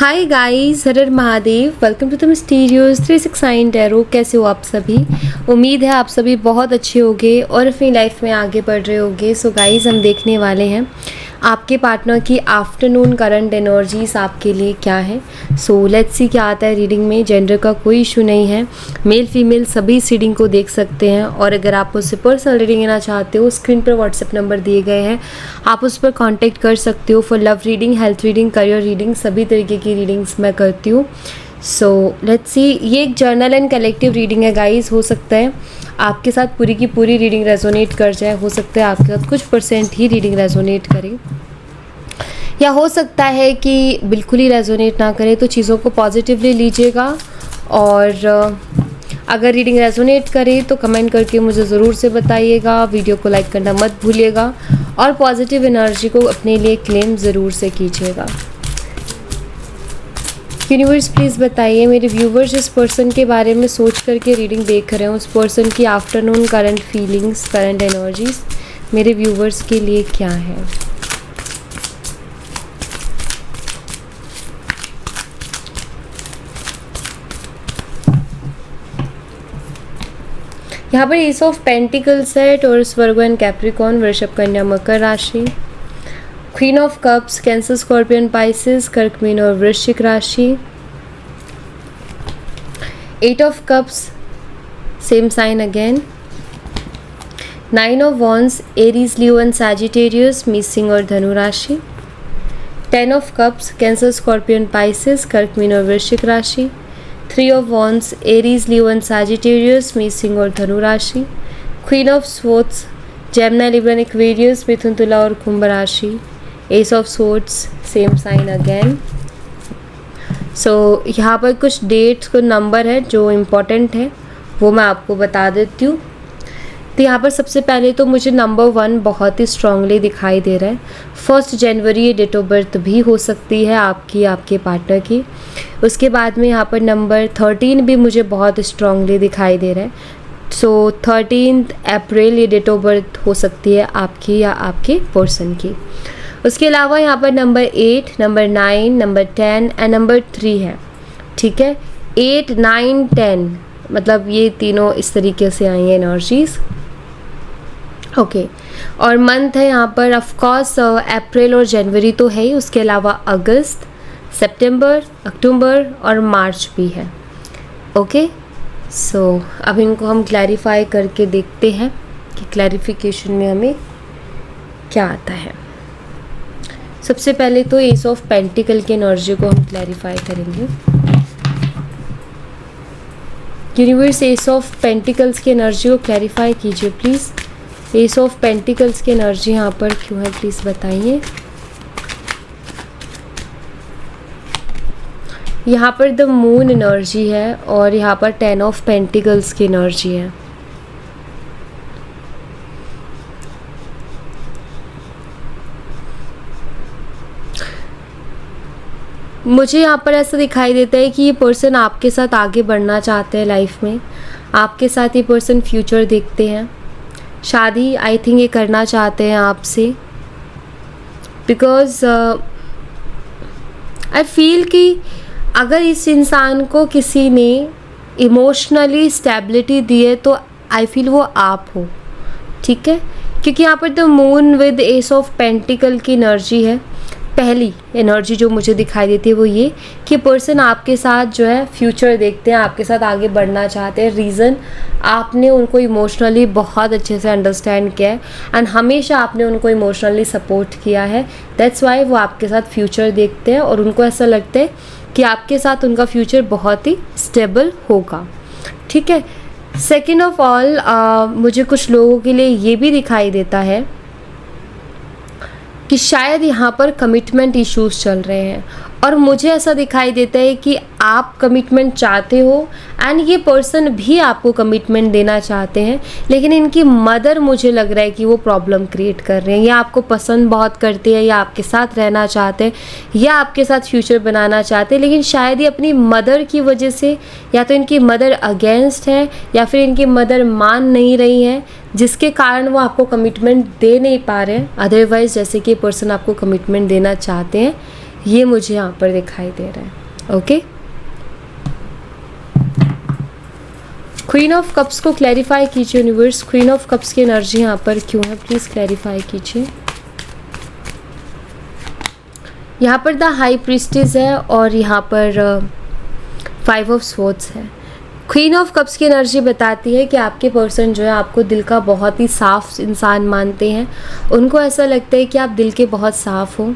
हाय guys, हर हर Mahadev. Welcome to the mysterious 369 tarot. कैसे हो आप सभी? उम्मीद है आप सभी बहुत अच्छे होंगे और अपनी लाइफ में आगे बढ़ रहे होंगे। सो गाइस, हम देखने वाले हैं आपके पार्टनर की आफ्टरनून करंट एनर्जीज आपके लिए क्या है। सो लेट्स सी क्या आता है रीडिंग में। जेंडर का कोई इशू नहीं है, मेल फीमेल सभी इस रीडिंग को देख सकते हैं। और अगर आप उससे पर्सनल रीडिंग लेना चाहते हो, स्क्रीन पर व्हाट्सएप नंबर दिए गए हैं, आप उस पर कांटेक्ट कर सकते हो for love reading, health reading, career reading, सभी तरीके की रीडिंग्स मैं करती हूँ। सो लेट्स सी, ये एक जर्नल एंड कलेक्टिव रीडिंग है गाइस। हो सकता है आपके साथ पूरी की पूरी रीडिंग रेजोनेट कर जाए, हो सकता है आपके साथ कुछ परसेंट ही रीडिंग रेजोनेट करे, या हो सकता है कि बिल्कुल ही रेजोनेट ना करे। तो चीज़ों को पॉजिटिवली लीजिएगा और अगर रीडिंग रेजोनेट करे तो कमेंट करके मुझे ज़रूर से बताइएगा। वीडियो को लाइक करना मत भूलिएगा और पॉजिटिव एनर्जी को अपने लिए क्लेम ज़रूर से कीजिएगा। यूनिवर्स प्लीज़ बताइए, मेरे व्यूवर्स जिस पर्सन के बारे में सोच करके रीडिंग देख रहे हैं, उस पर्सन की afternoon current feelings, current energies मेरे व्यूवर्स के लिए क्या है। यहाँ पर एस ऑफ पेंटिकल्स है, टॉरस, वर्गो एंड कैप्रिकॉर्न, वृषभ, कन्या, मकर राशि। Queen of cups, Cancer, scorpion, Pisces, कर्क, मीन और वृश्चिक राशि। Eight of cups, same sign again. Nine of wands, Aries, Leo and Sagittarius, missing और धनु राशि। Ten of cups, Cancer, scorpion, Pisces, कर्क, मीन और वृश्चिक राशि। Three of wands, Aries, Leo and Sagittarius, missing और धनु राशि। Queen of swords, Gemini, Libra and Aquarius, मिथुन, तुला और कुंभ राशि। Ace of swords, same sign again. So यहाँ पर कुछ डेट्स, कुछ नंबर है जो इम्पोर्टेंट है, वो मैं आपको बता देती हूँ। तो यहाँ पर सबसे पहले तो मुझे नंबर 1 बहुत ही स्ट्रांगली दिखाई दे रहा है। 1 जनवरी ये डेट ऑफ बर्थ भी हो सकती है आपकी, आपके पार्टनर की। उसके बाद में यहाँ पर नंबर 13 भी मुझे बहुत स्ट्रांगली दिखाई दे रहा है। सो 13 अप्रैल ये डेट ऑफ बर्थ हो सकती है आपकी या आपके पर्सन की। उसके अलावा यहाँ पर number 8, number 9, number 10 and number 3 है। ठीक है, 8, 9, 10 मतलब ये तीनों इस तरीके से आई हैं एनर्जीज। ओके, और मंथ है यहाँ पर ऑफकोर्स अप्रैल और जनवरी तो है ही, उसके अलावा अगस्त, सितंबर, अक्टूबर और मार्च भी है। ओके, सो अब इनको हम क्लैरिफाई करके देखते हैं कि क्लैरिफिकेशन में हमें क्या आता है। सबसे पहले तो एस ऑफ पेंटिकल की एनर्जी को हम क्लैरिफाई करेंगे। यूनिवर्स, एस ऑफ पेंटिकल्स की एनर्जी को क्लैरिफाई कीजिए प्लीज़। एस ऑफ पेंटिकल्स की एनर्जी यहाँ पर क्यों है, प्लीज़ बताइए। यहाँ पर द मून एनर्जी है और यहाँ पर 10 ऑफ पेंटिकल्स की एनर्जी है। मुझे यहाँ पर ऐसा दिखाई देता है कि ये पर्सन आपके साथ आगे बढ़ना चाहते हैं लाइफ में। आपके साथ ये पर्सन फ्यूचर देखते हैं। शादी आई थिंक ये करना चाहते हैं आपसे, बिकॉज आई फील कि अगर इस इंसान को किसी ने इमोशनली स्टेबिलिटी दी है तो आई फील वो आप हो। ठीक है, क्योंकि यहाँ पर the moon with S of pentacle की एनर्जी है। पहली एनर्जी जो मुझे दिखाई देती है वो ये कि पर्सन आपके साथ जो है फ्यूचर देखते हैं, आपके साथ आगे बढ़ना चाहते हैं। रीज़न, आपने उनको इमोशनली बहुत अच्छे से अंडरस्टैंड किया है एंड हमेशा आपने उनको इमोशनली सपोर्ट किया है। दैट्स वाई वो आपके साथ फ्यूचर देखते हैं और उनको ऐसा लगता है कि आपके साथ उनका फ्यूचर बहुत ही स्टेबल होगा। ठीक है, सेकेंड ऑफ ऑल मुझे कुछ लोगों के लिए ये भी दिखाई देता है कि शायद यहाँ पर कमिटमेंट इश्यूज चल रहे हैं और मुझे ऐसा दिखाई देता है कि आप कमिटमेंट चाहते हो एंड ये पर्सन भी आपको कमिटमेंट देना चाहते हैं, लेकिन इनकी मदर मुझे लग रहा है कि वो प्रॉब्लम क्रिएट कर रहे हैं। या आपको पसंद बहुत करते हैं, या आपके साथ रहना चाहते हैं, या आपके साथ फ्यूचर बनाना चाहते हैं, लेकिन शायद ये अपनी मदर की वजह से, या तो इनकी मदर अगेंस्ट है या फिर इनकी मदर मान नहीं रही है, जिसके कारण वो आपको कमिटमेंट दे नहीं पा रहे हैं। अदरवाइज़ जैसे कि पर्सन आपको कमिटमेंट देना चाहते हैं, ये मुझे यहाँ पर दिखाई दे रहा है। ओके, क्वीन ऑफ कप्स को क्लैरिफाई कीजिए यूनिवर्स, क्वीन ऑफ कप्स की एनर्जी यहाँ पर क्यों है, प्लीज़ क्लैरिफाई कीजिए। यहाँ पर द हाई प्रीस्टेस है और यहाँ पर 5 ऑफ स्वॉर्ड्स है। क्वीन ऑफ कप्स की एनर्जी बताती है कि आपके पर्सन जो है आपको दिल का बहुत ही साफ इंसान मानते हैं। उनको ऐसा लगता है कि आप दिल के बहुत साफ़ हो,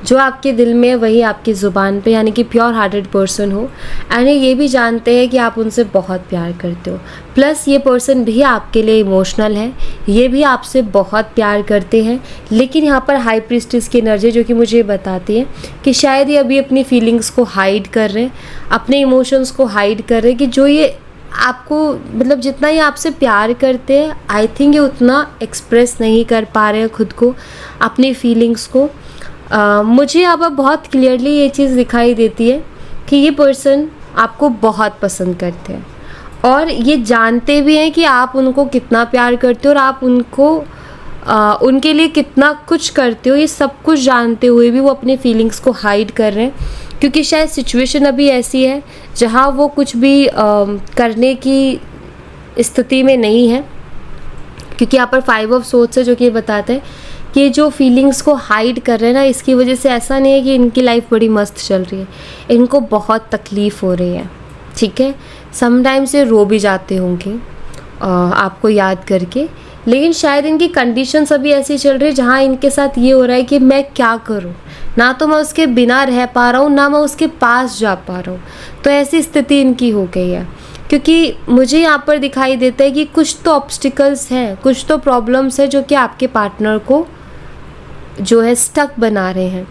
जो आपके दिल में वही आपकी ज़ुबान पे, यानी कि प्योर हार्टेड पर्सन हो। एंड ये भी जानते हैं कि आप उनसे बहुत प्यार करते हो। प्लस ये पर्सन भी आपके लिए इमोशनल है, ये भी आपसे बहुत प्यार करते हैं। लेकिन यहाँ पर हाई प्रीस्टेस की एनर्जी जो कि मुझे बताती है कि शायद ये अभी अपनी फीलिंग्स को हाइड कर रहे हैं, अपने इमोशंस को हाइड कर रहे हैं, कि जो ये आपको मतलब जितना ये आपसे प्यार करते हैं, आई थिंक ये उतना एक्सप्रेस नहीं कर पा रहे हैं खुद को, अपनी फीलिंग्स को। मुझे अब बहुत क्लियरली ये चीज़ दिखाई देती है कि ये पर्सन आपको बहुत पसंद करते हैं और ये जानते भी हैं कि आप उनको कितना प्यार करते हो और आप उनको उनके लिए कितना कुछ करते हो। ये सब कुछ जानते हुए भी वो अपनी फीलिंग्स को हाइड कर रहे हैं, क्योंकि शायद सिचुएशन अभी ऐसी है जहाँ वो कुछ भी करने की स्थिति में नहीं है। क्योंकि यहाँ पर 5 ऑफ स्वॉर्ड्स है जो कि ये बताते हैं कि जो फीलिंग्स को हाइड कर रहे हैं ना, इसकी वजह से ऐसा नहीं है कि इनकी लाइफ बड़ी मस्त चल रही है, इनको बहुत तकलीफ़ हो रही है। ठीक है, समटाइम्स ये रो भी जाते होंगे आपको याद करके, लेकिन शायद इनकी कंडीशंस अभी ऐसी चल रही है जहाँ इनके साथ ये हो रहा है कि मैं क्या करूँ, ना तो मैं उसके बिना रह पा रहा हूँ, ना मैं उसके पास जा पा रहा हूँ। तो ऐसी स्थिति इनकी हो गई है, क्योंकि मुझे यहाँ पर दिखाई देता है कि कुछ तो ऑब्स्टिकल्स हैं, कुछ तो प्रॉब्लम्स है जो कि आपके पार्टनर को जो है स्टक बना रहे हैं।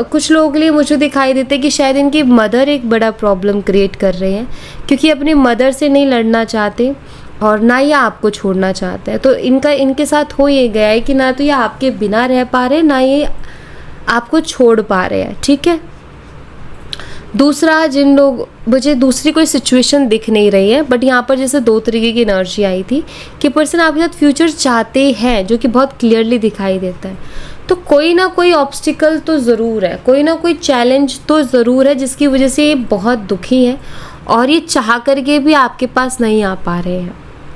कुछ लोगों के लिए मुझे दिखाई देता है कि शायद इनकी मदर एक बड़ा प्रॉब्लम क्रिएट कर रहे हैं, क्योंकि अपनी मदर से नहीं लड़ना चाहते और ना ये आपको छोड़ना चाहते हैं। तो इनके साथ हो ये गया है कि ना तो ये आपके बिना रह पा रहे, ना ये आपको छोड़ पा रहे हैं। ठीक है, दूसरा, जिन लोग, मुझे दूसरी कोई सिचुएशन दिख नहीं रही है, बट यहाँ पर जैसे 2 तरीके की एनर्जी आई थी कि पर्सन आपके साथ फ्यूचर चाहते हैं, जो कि बहुत क्लियरली दिखाई देता है। तो कोई ना कोई ऑब्स्टिकल तो ज़रूर है, कोई ना कोई चैलेंज तो ज़रूर है जिसकी वजह से ये बहुत दुखी है और ये चाह करके भी आपके पास नहीं आ पा रहे हैं।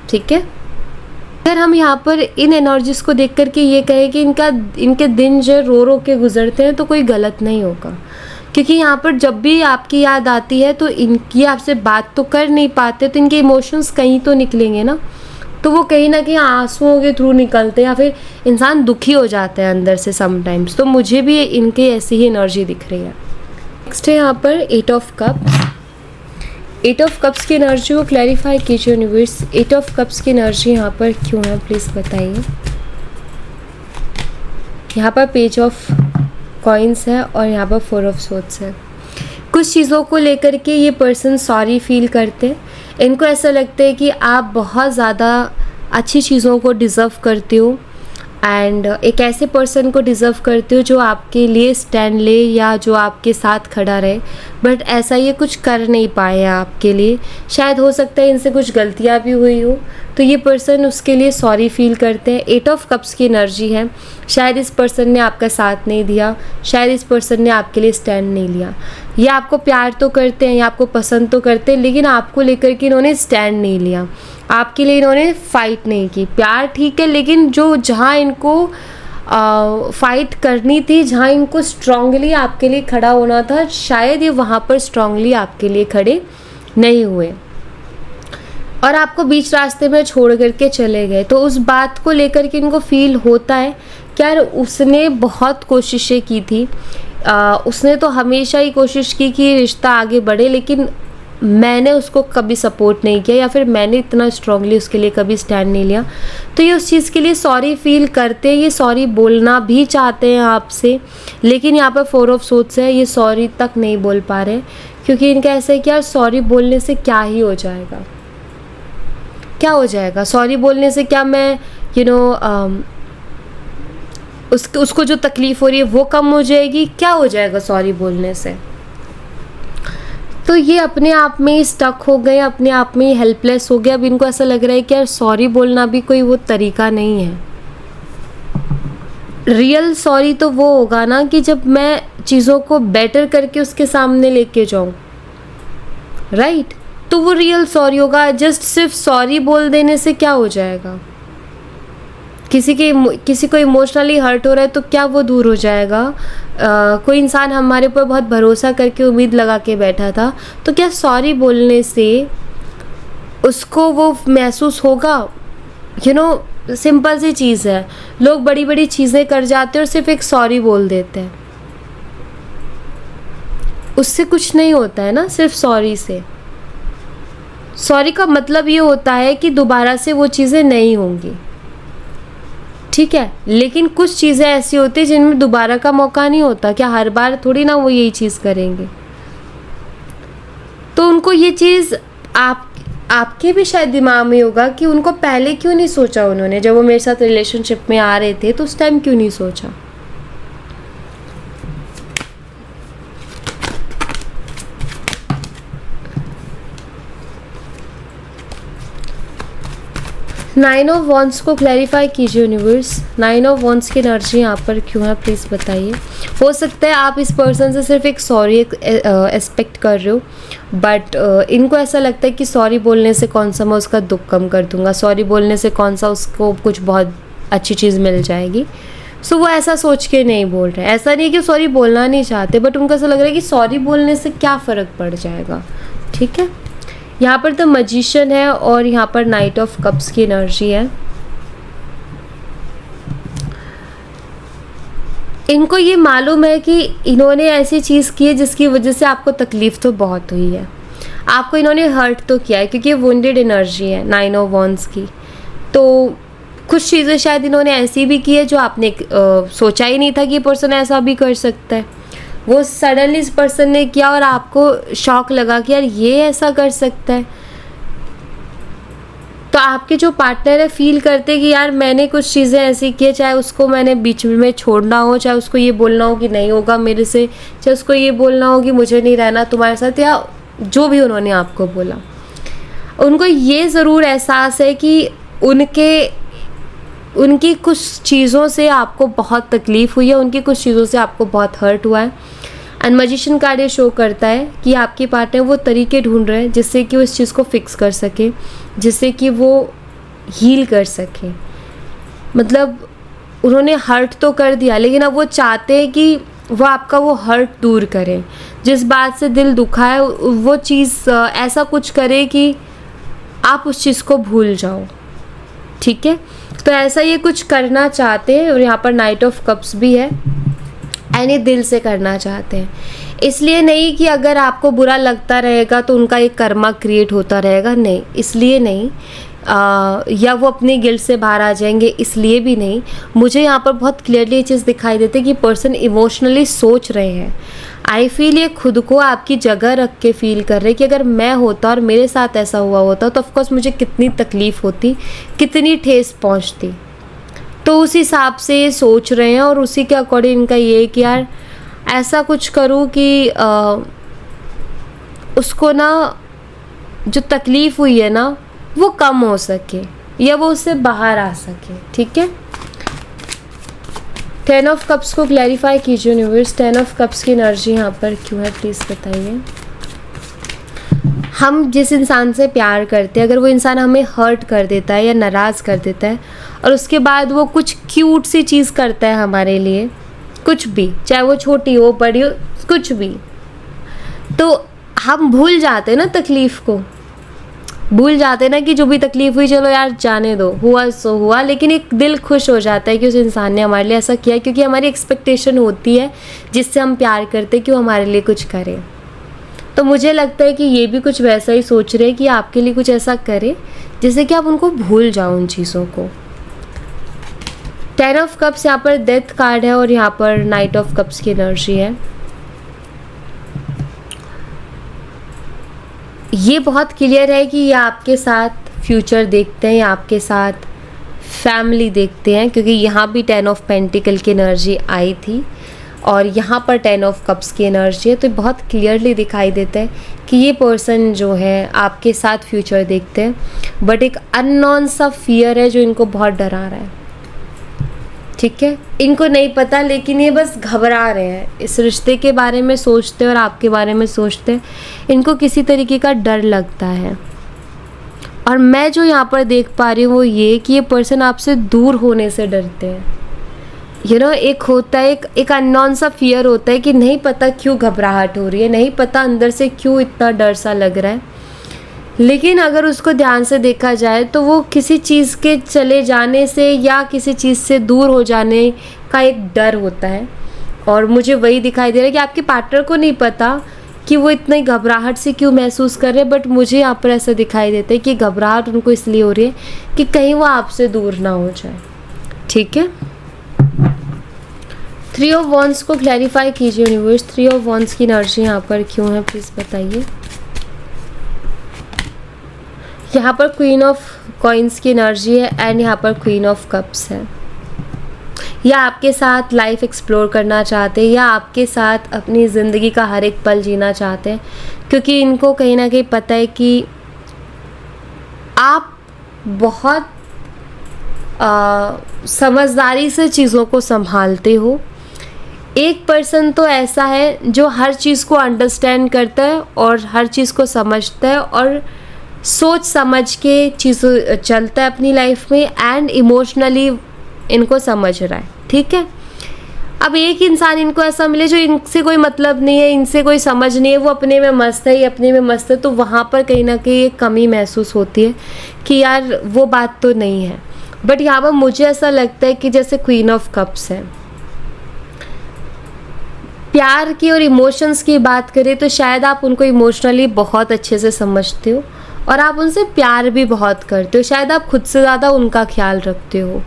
ठीक है, अगर हम यहाँ पर इन एनर्जीज़ को देख करके ये कहें कि इनके दिन जो रो रो के गुजरते हैं, तो कोई गलत नहीं होगा। क्योंकि यहाँ पर जब भी आपकी याद आती है तो इनकी आपसे बात तो कर नहीं पाते, तो इनके इमोशंस कहीं तो निकलेंगे ना, तो वो कहीं ना कहीं आंसुओं के थ्रू निकलते हैं या फिर इंसान दुखी हो जाता है अंदर से समटाइम्स। तो मुझे भी इनकी ऐसी ही एनर्जी दिख रही है। नेक्स्ट है यहाँ पर 8 ऑफ कप्स। 8 ऑफ कप्स की एनर्जी को क्लैरिफाई कीजिए यूनिवर्स, 8 ऑफ कप्स की एनर्जी यहाँ पर क्यों है, प्लीज़ बताइए। यहाँ पर पेज ऑफ कॉइन्स है और यहाँ पर 4 ऑफ स्वॉर्ड्स है। कुछ चीज़ों को लेकर के ये पर्सन सॉरी फील करते हैं, इनको ऐसा लगता है कि आप बहुत ज़्यादा अच्छी चीज़ों को डिज़र्व करते हो एंड एक ऐसे पर्सन को डिज़र्व करते हो जो आपके लिए स्टैंड ले या जो आपके साथ खड़ा रहे, बट ऐसा ये कुछ कर नहीं पाए आपके लिए। शायद हो सकता है इनसे कुछ गलतियाँ भी हुई हो, तो ये पर्सन उसके लिए सॉरी फील करते हैं। 8 ऑफ कप्स की एनर्जी है, शायद इस पर्सन ने आपका साथ नहीं दिया, शायद इस पर्सन ने आपके लिए स्टैंड नहीं लिया। ये आपको प्यार तो करते हैं या आपको पसंद तो करते हैं, लेकिन आपको लेकर के इन्होंने स्टैंड नहीं लिया, आपके लिए इन्होंने फाइट नहीं की। प्यार ठीक है, लेकिन जो जहाँ इनको फाइट करनी थी, जहाँ इनको स्ट्रांगली आपके लिए खड़ा होना था, शायद ये वहाँ पर स्ट्रांगली आपके लिए खड़े नहीं हुए और आपको बीच रास्ते में छोड़ करके चले गए। तो उस बात को लेकर के इनको फील होता है कि यार उसने बहुत कोशिशें की थी, उसने तो हमेशा ही कोशिश की कि रिश्ता आगे बढ़े, लेकिन मैंने उसको कभी सपोर्ट नहीं किया या फिर मैंने इतना स्ट्रांगली उसके लिए कभी स्टैंड नहीं लिया। तो ये उस चीज़ के लिए सॉरी फील करते हैं, ये सॉरी बोलना भी चाहते हैं आपसे, लेकिन यहाँ पर 4 ऑफ स्वॉर्ड्स है, ये सॉरी तक नहीं बोल पा रहे, क्योंकि इनका ऐसा है कि यार सॉरी बोलने से क्या ही हो जाएगा, क्या हो जाएगा सॉरी बोलने से, क्या मैं उसको जो तकलीफ़ हो रही है वो कम हो जाएगी, क्या हो जाएगा सॉरी बोलने से। तो ये अपने आप में ही स्टक हो गए, अपने आप में ही हेल्पलेस हो गए। अब इनको ऐसा लग रहा है कि यार सॉरी बोलना भी कोई वो तरीका नहीं है। रियल सॉरी तो वो होगा ना कि जब मैं चीज़ों को बेटर करके उसके सामने लेके जाऊँ, राइट? तो वो रियल सॉरी होगा। जस्ट सिर्फ सॉरी बोल देने से क्या हो जाएगा? किसी को इमोशनली हर्ट हो रहा है तो क्या वो दूर हो जाएगा? कोई इंसान हमारे ऊपर बहुत भरोसा करके उम्मीद लगा के बैठा था, तो क्या सॉरी बोलने से उसको वो महसूस होगा? सिंपल सी चीज़ है। लोग बड़ी बड़ी चीज़ें कर जाते हैं और सिर्फ एक सॉरी बोल देते हैं, उससे कुछ नहीं होता है ना। सिर्फ सॉरी से, सॉरी का मतलब ये होता है कि दोबारा से वो चीज़ें नहीं होंगी, ठीक है? लेकिन कुछ चीज़ें ऐसी होती हैं जिनमें दोबारा का मौका नहीं होता। क्या हर बार थोड़ी ना वो यही चीज़ करेंगे? तो उनको ये चीज़ आपके भी शायद दिमाग में होगा कि उनको पहले क्यों नहीं सोचा उन्होंने, जब वो मेरे साथ रिलेशनशिप में आ रहे थे तो उस टाइम क्यों नहीं सोचा? नाइन ऑफ वॉन्ड्स को क्लैरिफाई कीजिए यूनिवर्स। नाइन ऑफ वॉन्ड्स की एनर्जी यहाँ पर क्यों है, प्लीज़ बताइए। हो सकता है आप इस पर्सन से सिर्फ एक सॉरी एक्सपेक्ट कर रहे हो, बट इनको ऐसा लगता है कि सॉरी बोलने से कौन सा मैं उसका दुख कम कर दूंगा, सॉरी बोलने से कौन सा उसको कुछ बहुत अच्छी चीज़ मिल जाएगी। सो वो ऐसा सोच के नहीं बोल रहे। ऐसा नहीं है कि सॉरी बोलना नहीं चाहते, बट उनको ऐसा लग रहा है कि सॉरी बोलने से क्या फ़र्क पड़ जाएगा, ठीक है? यहाँ पर द मैजिशियन है और यहाँ पर नाइट ऑफ कप्स की एनर्जी है। इनको ये मालूम है कि इन्होंने ऐसी चीज़ की है जिसकी वजह से आपको तकलीफ़ तो बहुत हुई है, आपको इन्होंने हर्ट तो किया है, क्योंकि ये वुंडेड एनर्जी है नाइन ऑफ वॉन्ड्स की। तो कुछ चीज़ें शायद इन्होंने ऐसी भी की है जो आपने सोचा ही नहीं था कि ये पर्सन ऐसा भी कर सकता है। वो सडनली इस पर्सन ने किया और आपको शॉक लगा कि यार ये ऐसा कर सकता है। तो आपके जो पार्टनर है फील करते कि यार मैंने कुछ चीज़ें ऐसी की, चाहे उसको मैंने बीच में छोड़ना हो, चाहे उसको ये बोलना हो कि नहीं होगा मेरे से, चाहे उसको ये बोलना हो कि मुझे नहीं रहना तुम्हारे साथ, या जो भी उन्होंने आपको बोला, उनको ये ज़रूर एहसास है कि उनकी कुछ चीज़ों से आपको बहुत तकलीफ़ हुई है, उनकी कुछ चीज़ों से आपको बहुत हर्ट हुआ है। एंड मैजिशियन कार्ड ये शो करता है कि आपके पार्टनर वो तरीके ढूंढ रहे हैं जिससे कि वो इस चीज़ को फिक्स कर सके, जिससे कि वो हील कर सके। मतलब उन्होंने हर्ट तो कर दिया, लेकिन अब वो चाहते हैं कि वो आपका वो हर्ट दूर करें। जिस बात से दिल दुखा है वो चीज़ ऐसा कुछ करे कि आप उस चीज़ को भूल जाओ, ठीक है? तो ऐसा ये कुछ करना चाहते हैं। और यहाँ पर नाइट ऑफ कप्स भी है, एंड ये दिल से करना चाहते हैं। इसलिए नहीं कि अगर आपको बुरा लगता रहेगा तो उनका एक कर्मा क्रिएट होता रहेगा, नहीं, इसलिए नहीं। या वो अपनी गिल्ट से बाहर आ जाएंगे, इसलिए भी नहीं। मुझे यहाँ पर बहुत क्लियरली ये चीज़ दिखाई देती है कि पर्सन इमोशनली सोच रहे हैं। आई फील ये खुद को आपकी जगह रख के फील कर रहे कि अगर मैं होता और मेरे साथ ऐसा हुआ होता तो ऑफकोर्स मुझे कितनी तकलीफ़ होती, कितनी ठेस पहुँचती। तो उस हिसाब से ये सोच रहे हैं और उसी के अकॉर्डिंग इनका ये है कि यार ऐसा कुछ करूँ कि उसको ना जो तकलीफ़ हुई है ना वो कम हो सके या वो उससे बाहर आ सके, ठीक है? 10 ऑफ कप्स को क्लैरिफाई कीजिए यूनिवर्स। 10 ऑफ कप्स की एनर्जी यहाँ पर क्यों है, प्लीज़ बताइए। हम जिस इंसान से प्यार करते हैं, अगर वो इंसान हमें हर्ट कर देता है या नाराज़ कर देता है और उसके बाद वो कुछ क्यूट सी चीज़ करता है हमारे लिए, कुछ भी, चाहे वो छोटी हो बड़ी हो, कुछ भी, तो हम भूल जाते हैं ना तकलीफ़ को, भूल जाते हैं ना कि जो भी तकलीफ़ हुई चलो यार जाने दो, हुआ सो हुआ। लेकिन एक दिल खुश हो जाता है कि उस इंसान ने हमारे लिए ऐसा किया, क्योंकि हमारी एक्सपेक्टेशन होती है जिससे हम प्यार करते हैं कि वो हमारे लिए कुछ करे। तो मुझे लगता है कि ये भी कुछ वैसा ही सोच रहे हैं कि आपके लिए कुछ ऐसा करे जिससे कि आप उनको भूल जाओ उन चीज़ों को। 10 ऑफ कप्स यहाँ पर डेथ कार्ड है और यहाँ पर नाइट ऑफ कप्स की एनर्जी है। ये बहुत क्लियर है कि ये आपके साथ फ्यूचर देखते हैं, या आपके साथ फैमिली देखते हैं, क्योंकि यहाँ भी 10 ऑफ पेंटिकल की एनर्जी आई थी और यहाँ पर 10 ऑफ कप्स की एनर्जी है। तो बहुत क्लियरली दिखाई देता है कि ये पर्सन जो है आपके साथ फ्यूचर देखते हैं, बट एक अननोन सा फियर है जो इनको बहुत डरा रहा है, ठीक है, इनको नहीं पता, लेकिन ये बस घबरा रहे हैं, इस रिश्ते के बारे में सोचते हैं और आपके बारे में सोचते हैं, इनको किसी तरीके का डर लगता है। और मैं जो यहाँ पर देख पा रही हूँ वो ये कि ये पर्सन आपसे दूर होने से डरते हैं। एक होता है, एक अननोन सा फियर होता है कि नहीं पता क्यों घबराहट हो रही है, नहीं पता अंदर से क्यों इतना डर सा लग रहा है। लेकिन अगर उसको ध्यान से देखा जाए तो वो किसी चीज़ के चले जाने से या किसी चीज़ से दूर हो जाने का एक डर होता है। और मुझे वही दिखाई दे रहा है कि आपके पार्टनर को नहीं पता कि वो इतनी घबराहट से क्यों महसूस कर रहे हैं, बट मुझे यहाँ पर ऐसा दिखाई देता है कि घबराहट उनको इसलिए हो रही है कि कहीं वो आपसे दूर ना हो जाए। ठीक है, 3 ऑफ वॉन्ड्स को क्लैरिफाई कीजिए यूनिवर्स। 3 ऑफ वॉन्ड्स की एनर्जी यहाँ पर क्यों है, प्लीज़ बताइए। यहाँ पर क्वीन ऑफ कॉइन्स की एनर्जी है एंड यहाँ पर क्वीन ऑफ कप्स है। या आपके साथ लाइफ एक्सप्लोर करना चाहते हैं या आपके साथ अपनी ज़िंदगी का हर एक पल जीना चाहते हैं, क्योंकि इनको कहीं ना कहीं पता है कि आप बहुत समझदारी से चीज़ों को संभालते हो। एक पर्सन तो ऐसा है जो हर चीज़ को अंडरस्टैंड करता है और हर चीज़ को समझता है और सोच समझ के चीज़ों चलता है अपनी लाइफ में एंड इमोशनली इनको समझ रहा है। ठीक है, अब एक इंसान इनको ऐसा मिले जो इनसे कोई मतलब नहीं है, इनसे कोई समझ नहीं है, वो अपने में मस्त है, ये अपने में मस्त है, तो वहाँ पर कहीं ना कहीं एक कमी महसूस होती है कि यार वो बात तो नहीं है। बट यहाँ पर मुझे ऐसा लगता है कि जैसे क्वीन ऑफ कप्स है, प्यार की और इमोशंस की बात करें तो शायद आप उनको इमोशनली बहुत अच्छे से समझते हो और आप उनसे प्यार भी बहुत करते हो। शायद आप खुद से ज़्यादा उनका ख्याल रखते हो।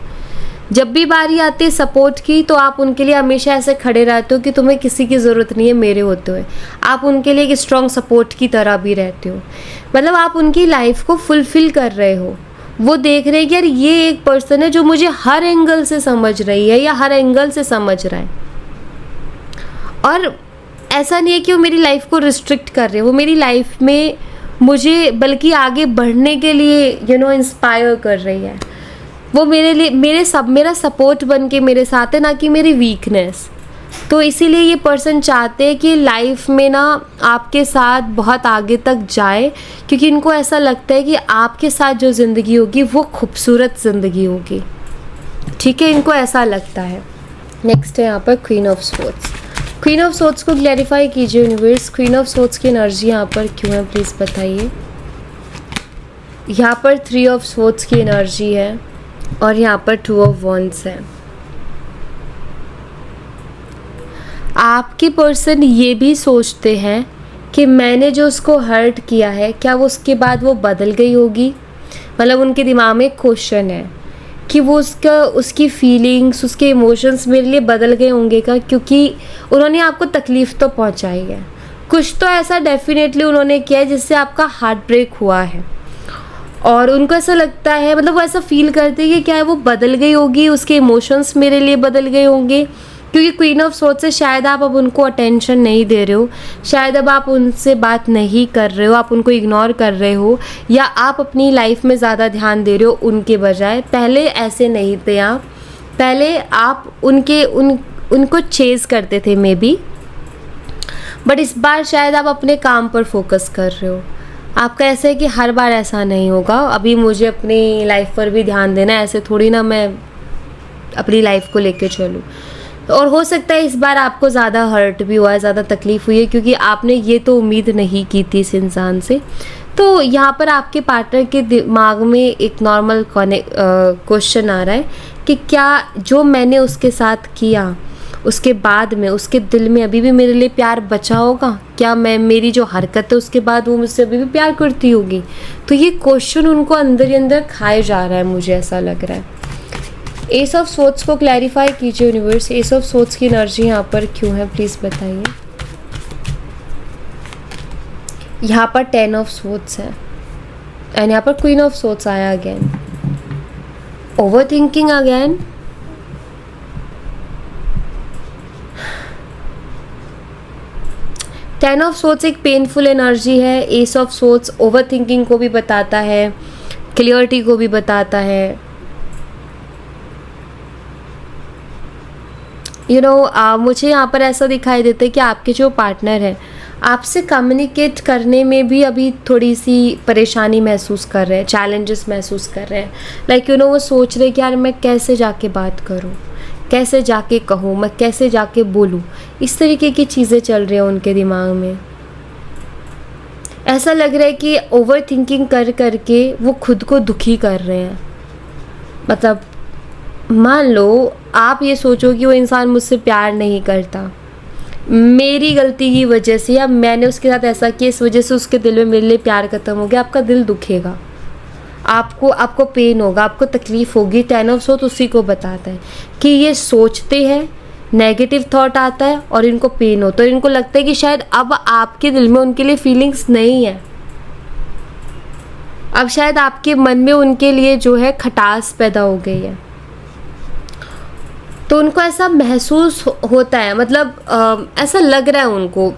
जब भी बारी आती है सपोर्ट की तो आप उनके लिए हमेशा ऐसे खड़े रहते हो कि तुम्हें किसी की ज़रूरत नहीं है मेरे होते हुए। आप उनके लिए एक स्ट्रॉन्ग सपोर्ट की तरह भी रहते हो। मतलब आप उनकी लाइफ को फुलफ़िल कर रहे हो। वो देख रहे हैं कि यार ये एक पर्सन है जो मुझे हर एंगल से समझ रही है या हर एंगल से समझ रहा है। और ऐसा नहीं है कि वो मेरी लाइफ को रिस्ट्रिक्ट कर रहे हैं, वो मेरी लाइफ में मुझे बल्कि आगे बढ़ने के लिए इंस्पायर कर रही है। वो मेरे लिए मेरा सपोर्ट बन के मेरे साथ है, ना कि मेरी वीकनेस। तो इसीलिए ये पर्सन चाहते हैं कि लाइफ में ना आपके साथ बहुत आगे तक जाए, क्योंकि इनको ऐसा लगता है कि आपके साथ जो ज़िंदगी होगी वो खूबसूरत ज़िंदगी होगी। ठीक है, इनको ऐसा लगता है। नेक्स्ट है यहाँ पर queen of swords. Queen of swords को क्लैरिफाई कीजिए यूनिवर्स। क्वीन ऑफ स्वॉर्ड्स की एनर्जी यहाँ पर क्यों है, प्लीज़ बताइए। यहाँ पर 3 ऑफ स्वॉर्ड्स की एनर्जी है और यहाँ पर 2 ऑफ वॉन्ड्स है। आपके पर्सन ये भी सोचते हैं कि मैंने जो उसको हर्ट किया है क्या वो उसके बाद वो बदल गई होगी। मतलब उनके दिमाग में एक क्वेश्चन है कि वो उसकी फीलिंग्स, उसके इमोशंस मेरे लिए बदल गए होंगे क्या, क्योंकि उन्होंने आपको तकलीफ़ तो पहुंचाई है। कुछ तो ऐसा डेफिनेटली उन्होंने किया है जिससे आपका हार्ट ब्रेक हुआ है और उनको ऐसा लगता है, मतलब वो ऐसा फील करते हैं कि क्या वो बदल गई होगी, उसके इमोशंस मेरे लिए बदल गए होंगे। क्योंकि क्वीन ऑफ स्वॉर्ड्स से शायद आप अब उनको अटेंशन नहीं दे रहे हो, शायद अब आप उनसे बात नहीं कर रहे हो, आप उनको इग्नोर कर रहे हो, या आप अपनी लाइफ में ज़्यादा ध्यान दे रहे हो उनके बजाय। पहले ऐसे नहीं थे आप, पहले आप उनको चेज़ करते थे मे बी, बट इस बार शायद आप अपने काम पर फोकस कर रहे हो। आपका ऐसा है कि हर बार ऐसा नहीं होगा, अभी मुझे अपनी लाइफ पर भी ध्यान देना है, ऐसे थोड़ी ना मैं अपनी लाइफ को लेके चलूँ। और हो सकता है इस बार आपको ज़्यादा हर्ट भी हुआ है, ज़्यादा तकलीफ़ हुई है, क्योंकि आपने ये तो उम्मीद नहीं की थी इस इंसान से। तो यहाँ पर आपके पार्टनर के दिमाग में एक नॉर्मल क्वेश्चन आ रहा है कि क्या जो मैंने उसके साथ किया उसके बाद में उसके दिल में अभी भी मेरे लिए प्यार बचा होगा, क्या मैं मेरी जो हरकत है उसके बाद वो मुझसे अभी भी प्यार करती होगी। तो ये क्वेश्चन उनको अंदर ही अंदर खाए जा रहा है, मुझे ऐसा लग रहा है। एस ऑफ स्वॉर्ड्स को क्लैरिफाई कीजिए यूनिवर्स। एस ऑफ स्वॉर्ड्स की एनर्जी यहाँ पर क्यों है, प्लीज़ बताइए। यहाँ पर 10 ऑफ स्वॉर्ड्स है एंड यहाँ पर क्वीन ऑफ स्वॉर्ड्स आया again. Over thinking again. Ten of swords एक पेनफुल एनर्जी है। S of swords over thinking को भी बताता है, क्लियरिटी को भी बताता है। मुझे यहाँ पर ऐसा दिखाई देता है कि आपके जो पार्टनर हैं आपसे कम्युनिकेट करने में भी अभी थोड़ी सी परेशानी महसूस कर रहे हैं, चैलेंजेस महसूस कर रहे हैं। लाइक वो सोच रहे कि यार मैं कैसे जाके बात करूँ, कैसे जाके कहूँ, मैं कैसे जाके बोलूँ। इस तरीके की चीज़ें चल रही हैं उनके दिमाग में। ऐसा लग रहा है कि ओवर थिंकिंग कर करके वो खुद को दुखी कर रहे हैं। मतलब मान लो आप ये सोचो कि वो इंसान मुझसे प्यार नहीं करता, मेरी गलती की वजह से, या मैंने उसके साथ ऐसा किया इस वजह से उसके दिल में मेरे लिए प्यार ख़त्म हो गया। आपका दिल दुखेगा, आपको पेन होगा, आपको तकलीफ़ होगी। 10 ऑफ सोर्ड्स उसी को बताता है कि ये सोचते हैं, नेगेटिव थॉट आता है और इनको पेन होता है। इनको लगता है कि शायद अब आपके दिल में उनके लिए फीलिंग्स नहीं है, अब शायद आपके मन में उनके लिए जो है खटास पैदा हो गई है। तो उनको ऐसा महसूस होता है, मतलब ऐसा लग रहा है उनको।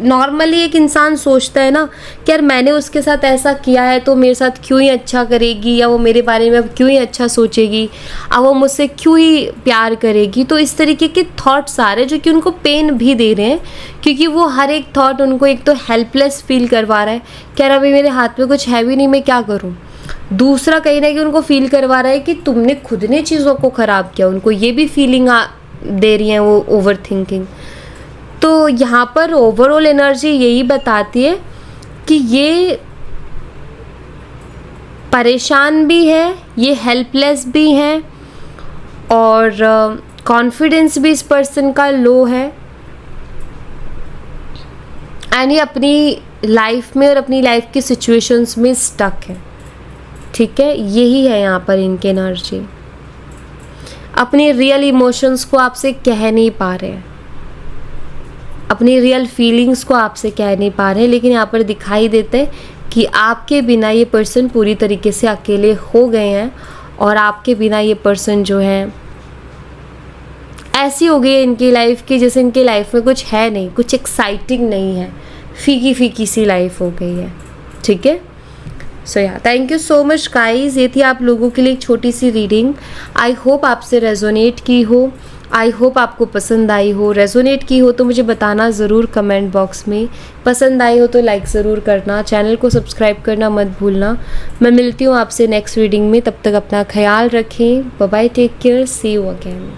नॉर्मली एक इंसान सोचता है ना कि यार मैंने उसके साथ ऐसा किया है तो मेरे साथ क्यों ही अच्छा करेगी, या वो मेरे बारे में अब क्यों ही अच्छा सोचेगी, अब वो मुझसे क्यों ही प्यार करेगी। तो इस तरीके के थॉट्स आ रहे हैं जो कि उनको पेन भी दे रहे हैं, क्योंकि वो हर एक थॉट उनको एक तो हेल्पलेस फील करवा रहा है कि यार अभी मेरे हाथ में कुछ है भी नहीं, मैं क्या करूँ। दूसरा कहीं ना कहीं उनको फील करवा रहा है कि तुमने खुद ने चीज़ों को ख़राब किया। उनको ये भी फीलिंग दे रही है वो ओवर थिंकिंग। तो यहाँ पर ओवरऑल एनर्जी यही बताती है कि ये परेशान भी है, ये हेल्पलेस भी हैं, और कॉन्फिडेंस भी इस पर्सन का लो है, एंड ये अपनी लाइफ में और अपनी लाइफ की सिचुएशंस में स्टक है। ठीक है, यही है यहाँ पर इनकी एनर्जी। अपनी रियल इमोशंस को आपसे कह नहीं पा रहे हैं, अपनी रियल फीलिंग्स को आपसे कह नहीं पा रहे हैं, लेकिन यहाँ पर दिखाई देते हैं कि आपके बिना ये पर्सन पूरी तरीके से अकेले हो गए हैं, और आपके बिना ये पर्सन जो है ऐसी हो गई है इनकी लाइफ की जैसे इनकी लाइफ में कुछ है नहीं, कुछ एक्साइटिंग नहीं है, फीकी फीकी सी लाइफ हो गई है। ठीक है, सो या thank you so much guys. ये थी आप लोगों के लिए एक छोटी सी रीडिंग। आई होप आपसे रेजोनेट की हो, आई होप आपको पसंद आई हो। रेजोनेट की हो तो मुझे बताना ज़रूर कमेंट बॉक्स में, पसंद आई हो तो लाइक ज़रूर करना, चैनल को सब्सक्राइब करना मत भूलना। मैं मिलती हूँ आपसे नेक्स्ट रीडिंग में, तब तक अपना ख्याल रखें। Bye bye, take care, see you again.